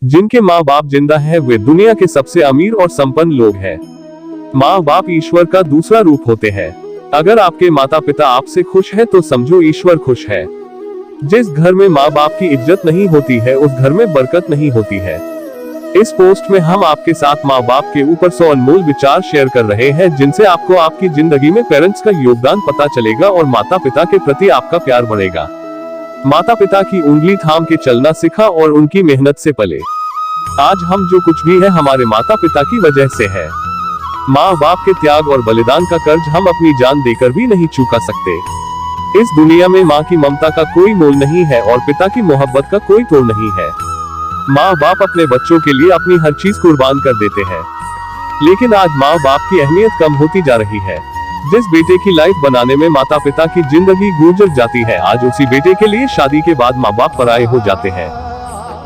जिनके माँ बाप जिंदा है वे दुनिया के सबसे अमीर और संपन्न लोग हैं। माँ बाप ईश्वर का दूसरा रूप होते हैं। अगर आपके माता पिता आपसे खुश है तो समझो ईश्वर खुश है। जिस घर में माँ बाप की इज्जत नहीं होती है उस घर में बरकत नहीं होती है। इस पोस्ट में हम आपके साथ माँ बाप के ऊपर 100 अनमोल विचार शेयर कर रहे हैं जिनसे आपको आपकी जिंदगी में पेरेंट्स का योगदान पता चलेगा और माता पिता के प्रति आपका प्यार बढ़ेगा। माता पिता की उंगली थाम के चलना सिखा और उनकी मेहनत से पले। आज हम जो कुछ भी है हमारे माता पिता की वजह से है। माँ बाप के त्याग और बलिदान का कर्ज हम अपनी जान देकर भी नहीं चुका सकते। इस दुनिया में माँ की ममता का कोई मोल नहीं है और पिता की मोहब्बत का कोई तोड़ नहीं है। माँ बाप अपने बच्चों के लिए अपनी हर चीज कुर्बान कर देते हैं, लेकिन आज माँ बाप की अहमियत कम होती जा रही है। जिस बेटे की लाइफ बनाने में माता पिता की जिंदगी गुजर जाती है, आज उसी बेटे के लिए शादी के बाद माँ बाप पराये हो जाते हैं।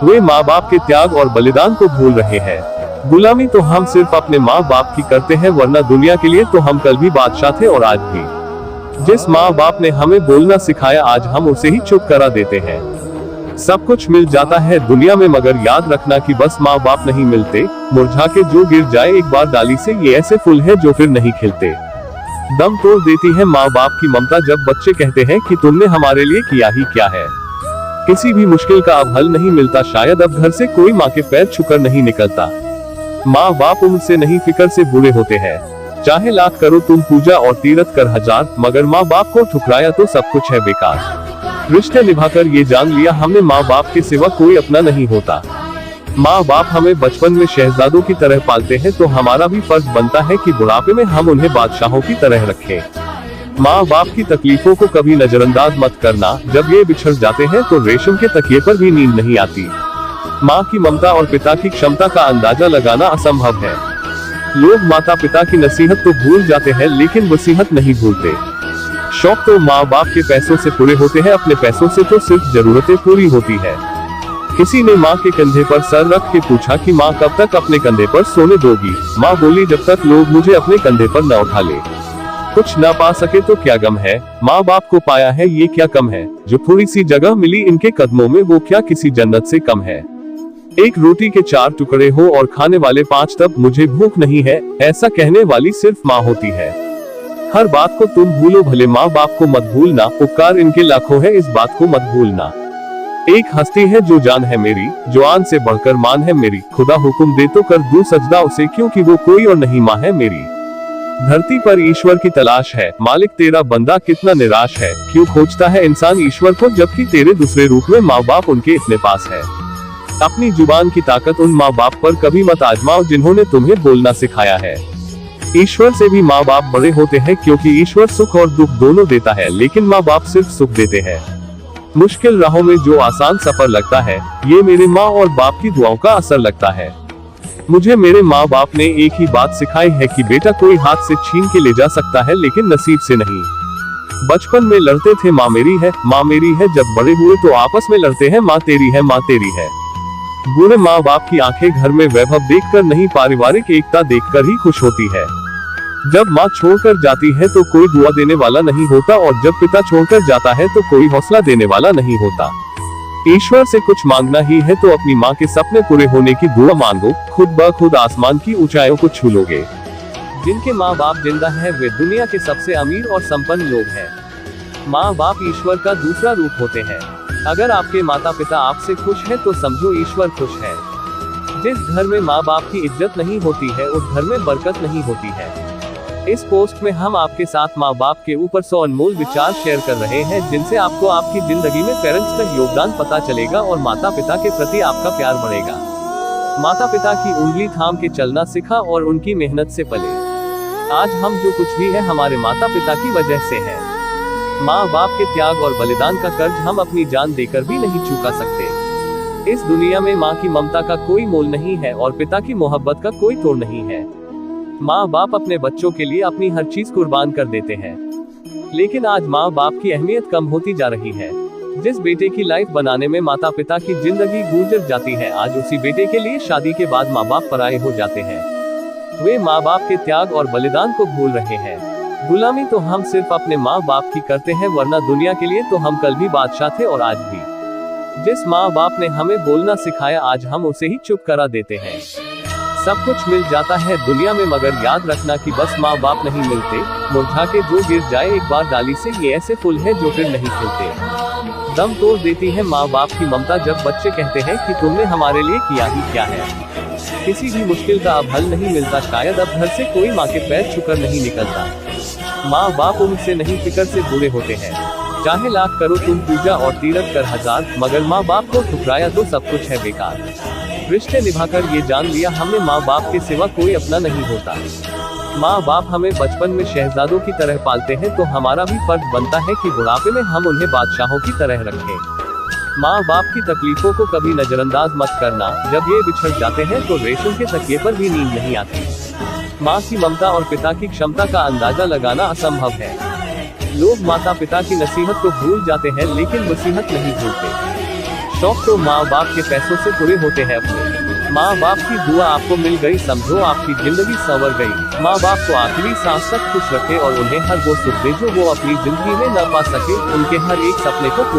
वे माँ बाप के त्याग और बलिदान को भूल रहे हैं। गुलामी तो हम सिर्फ अपने माँ बाप की करते हैं, वरना दुनिया के लिए तो हम कल भी बादशाह थे और आज भी। जिस माँ बाप ने हमें बोलना सिखाया आज हम उसे ही चुप करा देते हैं। सब कुछ मिल जाता है दुनिया में मगर याद रखना कि बस माँ बाप नहीं मिलते। मुरझा के जो गिर जाए एक बार डाली से, ये ऐसे फूल है जो फिर नहीं खिलते। दम तोड़ देती है माँ बाप की ममता जब बच्चे कहते हैं कि तुमने हमारे लिए किया ही क्या है। किसी भी मुश्किल का अब हल नहीं मिलता, शायद अब घर से कोई माँ के पैर छूकर नहीं निकलता। माँ बाप उनसे नहीं फिक्र से बुरे होते हैं। चाहे लाख करो तुम पूजा और तीरथ कर हजार, मगर माँ बाप को ठुकराया तो सब कुछ है बेकार। रिश्ते निभाकर ये जान लिया हमने माँ बाप के सिवा कोई अपना नहीं होता। माँ बाप हमें बचपन में शहजादों की तरह पालते हैं तो हमारा भी फर्ज बनता है कि बुढ़ापे में हम उन्हें बादशाहों की तरह रखें। माँ बाप की तकलीफों को कभी नजरअंदाज मत करना। जब ये बिछड़ जाते हैं तो रेशम के तकिए पर भी नींद नहीं आती। माँ की ममता और पिता की क्षमता का अंदाजा लगाना असंभव है। लोग माता पिता की नसीहत तो भूल जाते हैं लेकिन वसीहत नहीं भूलते। शौक तो माँ बाप के पैसों से पूरे होते हैं, अपने पैसों से तो सिर्फ जरूरतें पूरी होती है। किसी ने माँ के कंधे पर सर रख के पूछा कि माँ कब तक अपने कंधे पर सोने दोगी। माँ बोली जब तक लोग मुझे अपने कंधे पर न उठा ले। कुछ ना पा सके तो क्या गम है, माँ बाप को पाया है ये क्या कम है। जो थोड़ी सी जगह मिली इनके कदमों में वो क्या किसी जन्नत से कम है। एक रोटी के 4 टुकड़े हो और खाने वाले 5 तब मुझे भूख नहीं है, ऐसा कहने वाली सिर्फ माँ होती है। हर बात को तुम भूलो भले माँ बाप को मत भूलना, उपकार इनके लाखों है इस बात को मत भूलना। एक हस्ती है जो जान है मेरी, जो आन से बढ़कर मान है मेरी। खुदा हुक्म दे तो कर दूं सजदा उसे, क्योंकि वो कोई और नहीं माँ है मेरी। धरती पर ईश्वर की तलाश है, मालिक तेरा बंदा कितना निराश है। क्यों खोजता है इंसान ईश्वर को जबकि तेरे दूसरे रूप में माँ बाप उनके इतने पास है। अपनी जुबान की ताकत उन माँ बाप पर कभी मत आजमाओ जिन्होंने तुम्हें बोलना सिखाया है। ईश्वर से भी माँ बाप बड़े होते हैं, क्योंकि ईश्वर सुख और दुख दोनों देता है, लेकिन माँ बाप सिर्फ सुख देते हैं। मुश्किल राहों में जो आसान सफर लगता है, ये मेरे माँ और बाप की दुआओं का असर लगता है। मुझे मेरे माँ बाप ने एक ही बात सिखाई है कि बेटा कोई हाथ से छीन के ले जा सकता है लेकिन नसीब से नहीं। बचपन में लड़ते थे माँ मेरी है, माँ मेरी है। जब बड़े हुए तो आपस में लड़ते हैं माँ तेरी है, माँ तेरी है। बुरे माँ बाप की आंखें घर में वैभव देखकर नहीं, पारिवारिक एकता देखकर ही खुश होती है। जब माँ छोड़कर जाती है तो कोई दुआ देने वाला नहीं होता, और जब पिता छोड़कर जाता है तो कोई हौसला देने वाला नहीं होता। ईश्वर से कुछ मांगना ही है तो अपनी माँ के सपने पूरे होने की दुआ मांगो, खुद ब खुद आसमान की ऊंचाइयों को छू लोगे। जिनके माँ बाप जिंदा है वे दुनिया के सबसे अमीर और संपन्न लोग हैं। माँ बाप ईश्वर का दूसरा रूप होते हैं। अगर आपके माता पिता आपसे खुश हैं तो समझो ईश्वर खुश है। जिस घर में माँ बाप की इज्जत नहीं होती है उस घर में बरकत नहीं होती है। इस पोस्ट में हम आपके साथ माँ बाप के ऊपर 100 अनमोल विचार शेयर कर रहे हैं जिनसे आपको आपकी जिंदगी में पेरेंट्स का योगदान पता चलेगा और माता पिता के प्रति आपका प्यार बढ़ेगा। माता पिता की उंगली थाम के चलना सिखा और उनकी मेहनत से पले। आज हम जो कुछ भी है हमारे माता पिता की वजह से है। माँ बाप के त्याग और बलिदान का कर्ज हम अपनी जान देकर भी नहीं चुका सकते। इस दुनिया में माँ की ममता का कोई मोल नहीं है और पिता की मोहब्बत का कोई तोड़ नहीं है। माँ बाप अपने बच्चों के लिए अपनी हर चीज कुर्बान कर देते हैं, लेकिन आज माँ बाप की अहमियत कम होती जा रही है। जिस बेटे की लाइफ बनाने में माता पिता की जिंदगी गुजर जाती है, आज उसी बेटे के लिए शादी के बाद माँ बाप पराये हो जाते हैं। वे माँ बाप के त्याग और बलिदान को भूल रहे हैं। गुलामी तो हम सिर्फ अपने माँ बाप की करते हैं, वरना दुनिया के लिए तो हम कल भी बादशाह थे और आज भी। जिस माँ बाप ने हमें बोलना सिखाया आज हम उसे ही चुप करा देते हैं। सब कुछ मिल जाता है दुनिया में मगर याद रखना कि बस माँ बाप नहीं मिलते, मुरझा के जो गिर जाए एक बार डाली से ये ऐसे फूल है जो फिर नहीं खिलते। दम तोड़ देती है माँ बाप की ममता जब बच्चे कहते हैं कि तुमने हमारे लिए किया ही क्या है। किसी भी मुश्किल का अब हल नहीं मिलता, शायद अब घर से कोई माँ के पैर छूकर नहीं निकलता। माँ बाप उनसे नहीं फिक्र से बुरे होते हैं। चाहे लाख करो तुम पूजा और तीरथ कर हजार, मगर माँ बाप को ठुकराया तो सब कुछ है बेकार। रिश्ते निभाकर ये जान लिया हमने माँ बाप के सिवा कोई अपना नहीं होता। माँ बाप हमें बचपन में शहजादों की तरह पालते हैं तो हमारा भी फर्ज बनता है कि बुढ़ापे में हम उन्हें बादशाहों की तरह रखें। माँ बाप की तकलीफों को कभी नजरअंदाज मत करना, जब ये बिछड़ जाते हैं तो रेशम के तकिए पर भी नींद नहीं आती। माँ की ममता और पिता की क्षमता का अंदाजा लगाना असंभव है। लोग माता पिता की नसीहत को भूल जाते हैं लेकिन वसीहत नहीं भूलते। शौक तो माँ बाप के पैसों से पूरे होते हैं अपने। माँ बाप की दुआ आपको मिल गई, समझो आपकी जिंदगी संवर गई। माँ बाप को आखिरी सांस तक खुश रखे और उन्हें हर वो सुख दे जो वो अपनी जिंदगी में न पा सके। उनके हर एक सपने को